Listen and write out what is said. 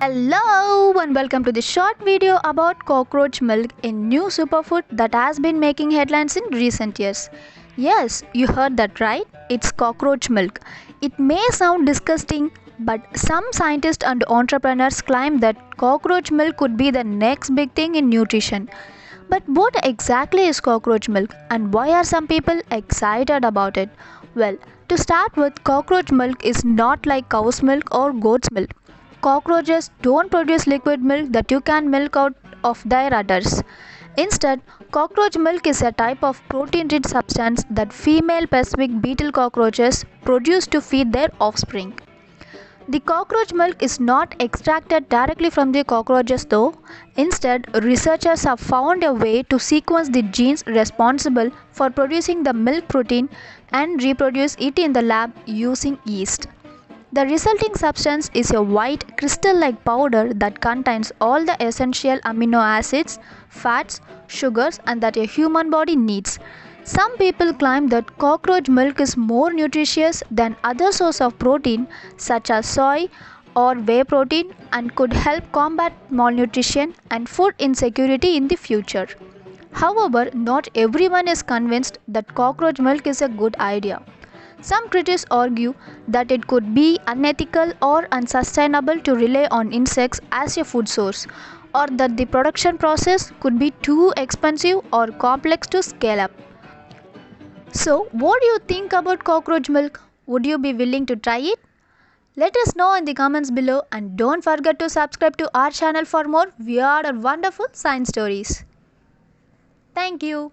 Hello and welcome to this short video about cockroach milk, a new superfood that has been making headlines in recent years. Yes, you heard that right. It's cockroach milk. It may sound disgusting, but some scientists and entrepreneurs claim that cockroach milk could be the next big thing in nutrition. But what exactly is cockroach milk and why are some people excited about it? Well, to start with, cockroach milk is not like cow's milk or goat's milk. Cockroaches don't produce liquid milk that you can milk out of their udders. Instead, cockroach milk is a type of protein-rich substance that female Pacific beetle cockroaches produce to feed their offspring. The cockroach milk is not extracted directly from the cockroaches though. Instead, researchers have found a way to sequence the genes responsible for producing the milk protein and reproduce it in the lab using yeast. The resulting substance is a white crystal-like powder that contains all the essential amino acids, fats, sugars and that a human body needs. Some people claim that cockroach milk is more nutritious than other sources of protein such as soy or whey protein and could help combat malnutrition and food insecurity in the future. However, not everyone is convinced that cockroach milk is a good idea. Some critics argue that it could be unethical or unsustainable to rely on insects as a food source, or that the production process could be too expensive or complex to scale up. So, what do you think about cockroach milk? Would you be willing to try it? Let us know in the comments below and don't forget to subscribe to our channel for more weird or wonderful science stories. Thank you.